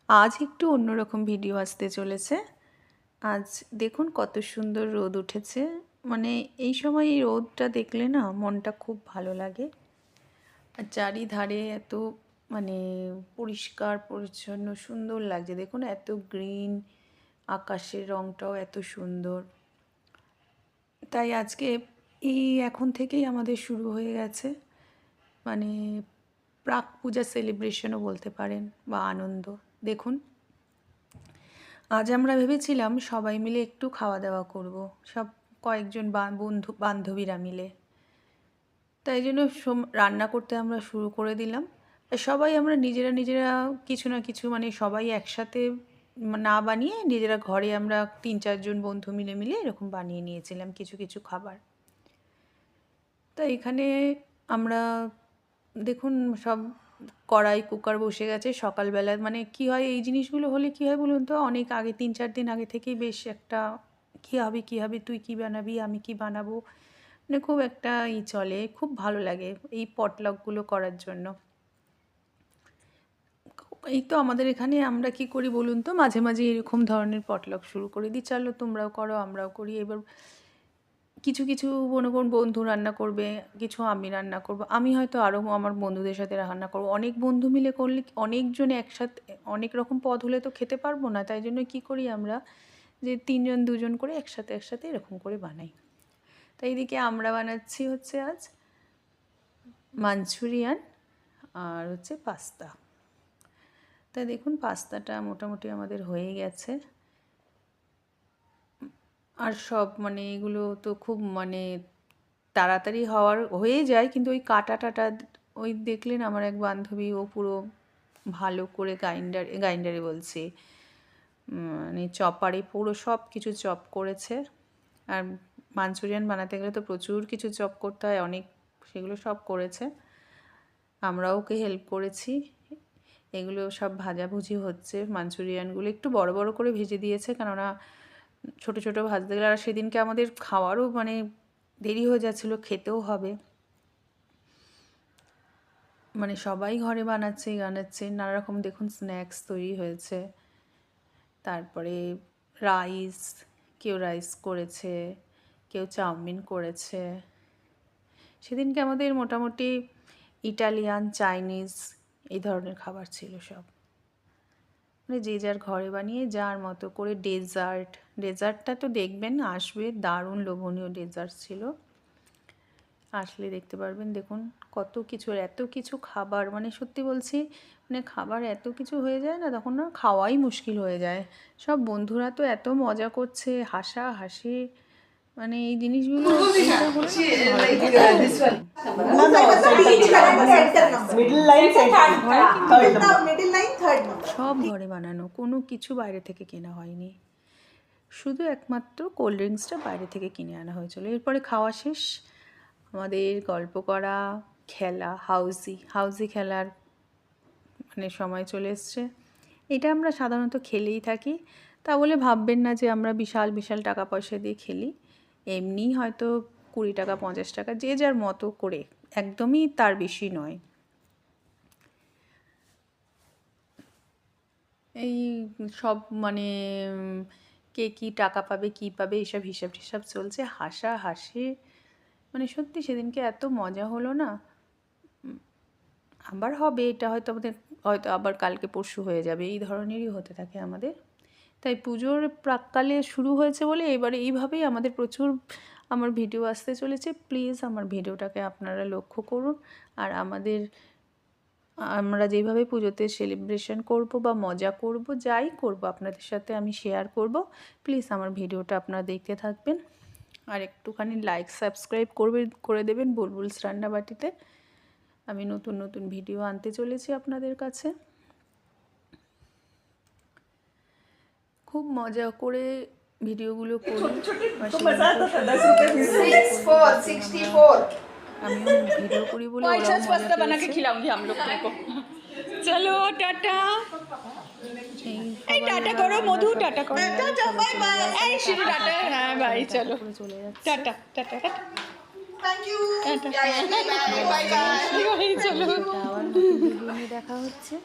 আজ একটু অন্যরকম ভিডিও আসতে চলেছে। আজ দেখুন কত সুন্দর রোদ উঠেছে। মানে এই সময় এই রোদটা দেখলে না মনটা খুব ভালো লাগে। আর চারিধারে এত মানে পরিষ্কার পরিচ্ছন্ন সুন্দর লাগছে। দেখুন এত গ্রিন, আকাশের রঙটাও এত সুন্দর। তাই আজকে এই এখন থেকেই আমাদের শুরু হয়ে গেছে মানে প্রাক পূজা সেলিব্রেশনও বলতে পারেন বা আনন্দ। দেখুন আজ আমরা ভেবেছিলাম সবাই মিলে একটু খাওয়া দাওয়া করব, সব কয়েকজন বন্ধু বান্ধবীরা মিলে। তাই জন্য রান্না করতে আমরা শুরু করে দিলাম। সবাই আমরা নিজেরা কিছু না কিছু মানে সবাই একসাথে না বানিয়ে নিজেরা ঘরে আমরা 3-4 জন বন্ধু মিলে এরকম বানিয়ে নিয়েছিলাম কিছু কিছু খাবার। তো এখানে আমরা দেখুন সব কড়াই কুকার বসে গেছে সকালবেলা। মানে কি হয় এই জিনিসগুলো হলে কি হয় বলুন তো, অনেক আগে 3-4 দিন আগে থেকেই বেশ একটা কী হবে তুই কী বানাবি আমি কি বানাবো, মানে খুব একটা চলে, খুব ভালো লাগে এই পটলকগুলো করার জন্য। এই তো আমাদের এখানে আমরা কি করি বলুন তো, মাঝে মাঝে এরকম ধরনের পটলক শুরু করে দিই, চলো তোমরাও করো আমরাও করি। এবার কিছু কিছু বন্ধু রান্না করবে, কিছু আমি রান্না করব, আমি হয়তো আরও আমার বন্ধুদের সাথে রান্না করব। অনেক বন্ধু মিলে করলে অনেকজন একসাথে অনেক রকম পদ হলে তো খেতে পারবো না, তাই জন্য কী করি আমরা যে 3জন 2জন করে একসাথে এরকম করে বানাই। তাই এদিকে আমরা বানাচ্ছি হচ্ছে আজ মাঞ্চুরিয়ান আর হচ্ছে পাস্তা। তাই দেখুন পাস্তাটা মোটামুটি আমাদের হয়ে গেছে। আর সব মানে এগুলো তো খুব মানে তাড়াতাড়ি হয়ে যায়, কিন্তু ওই কাটা ওই দেখলেন আমার এক বান্ধবী ও পুরো ভালো করে গ্রাইন্ডারে বলছি মানে চপারে পুরো সব কিছু চপ করেছে। আর মাঞ্চুরিয়ান বানাতে গেলে তো প্রচুর কিছু চপ করতে হয়, অনেক সেগুলো সব করেছে। আমরাও ওকে হেল্প করেছি। এগুলো সব ভাজাভুজি হচ্ছে। মাঞ্চুরিয়ানগুলো একটু বড় বড় করে ভেজে দিয়েছে, কেননা ছোট ছোট ভাজতে গেলে আর সেদিনকে আমাদের খাওয়ারও মানে দেরি হয়ে যাচ্ছিলো, খেতেও হবে। মানে সবাই ঘরে বানাচ্ছে নানা রকম দেখুন স্ন্যাক্স তৈরি হয়েছে। তারপরে রাইস, কেউ রাইস করেছে, কেউ চাউমিন করেছে। সেদিনকে আমাদের মোটামুটি ইটালিয়ান চাইনিজ এই ধরনের খাবার ছিল সব। মানে যে যার ঘরে বানিয়ে যার মতো করে। ডেজার্টটা তো দেখবেন আসবে, দারুণ লোভনীয় ডেজার্ট ছিল, আসলে দেখতে পারবেন। দেখুন কত কিছু, এত কিছু খাবার, মানে সত্যি বলছি মানে খাবার এত কিছু হয়ে যায় না তখন না খাওয়াই মুশকিল হয়ে যায়। সব বন্ধুরা তো এত মজা করছে, হাসাহাসি, মানে এই জিনিসগুলো সব ঘরে বানানো, কোনো কিছু বাইরে থেকে কেনা হয়নি। শুধু একমাত্র কোল্ড ড্রিঙ্কসটা বাইরে থেকে কিনে আনা হয়েছিল। এরপরে খাওয়া শেষ, আমাদের গল্প করা, খেলা, হাউজি খেলার মানে সময় চলে এসছে। এটা আমরা সাধারণত খেলেই থাকি, তা বলে ভাববেন না যে আমরা বিশাল বিশাল টাকা পয়সা দিয়ে খেলি। এমনিই হয়তো 20 টাকা 50 টাকা যে যার মতো করে, একদমই তার বেশি নয়। এই সব মানে কে কী টাকা পাবে কী পাবে এইসব হিসাব টিসাব চলছে, হাসাহাসি, মানে সত্যি সেদিনকে এত মজা হলো না। আবার হবে এটা হয়তো আমাদের, হয়তো আবার কালকে পরশু হয়ে যাবে, এই ধরনেরই হতে থাকে আমাদের। তাই পুজোর প্রাক্কালে শুরু হয়েছে বলে এবারে এইভাবেই আমাদের প্রচুর আমার ভিডিও আসতে চলেছে। প্লিজ আমার ভিডিওটাকে আপনারা লক্ষ্য করুন। আর আমরা যেভাবে পুজোতে সেলিব্রেশন করব বা মজা করব, যাই করব আপনাদের সাথে আমি শেয়ার করব। প্লিজ আমার ভিডিওটা আপনারা দেখতে থাকবেন, আর একটুখানি লাইক সাবস্ক্রাইব করে দেবেন বুলবুলস রান্নাবাটিতে। আমি নতুন নতুন ভিডিও আনতে চলেছি আপনাদের কাছে। খুব মজা করে ভিডিওগুলো করি। আমিও ভিডিও করি বলে ওরাও মজা পেয়েছে। চলো টাটা, এই টাটা করো মধু, টাটা করো, টাটা বাই বাই, এই শুধু টাটা, হ্যাঁ বাই, চলো চলে যাচ্ছে। Tata tata tata, thank you, tata, bye bye, চলো। আবার নতুন ভিডিও নিয়ে দেখা হচ্ছে।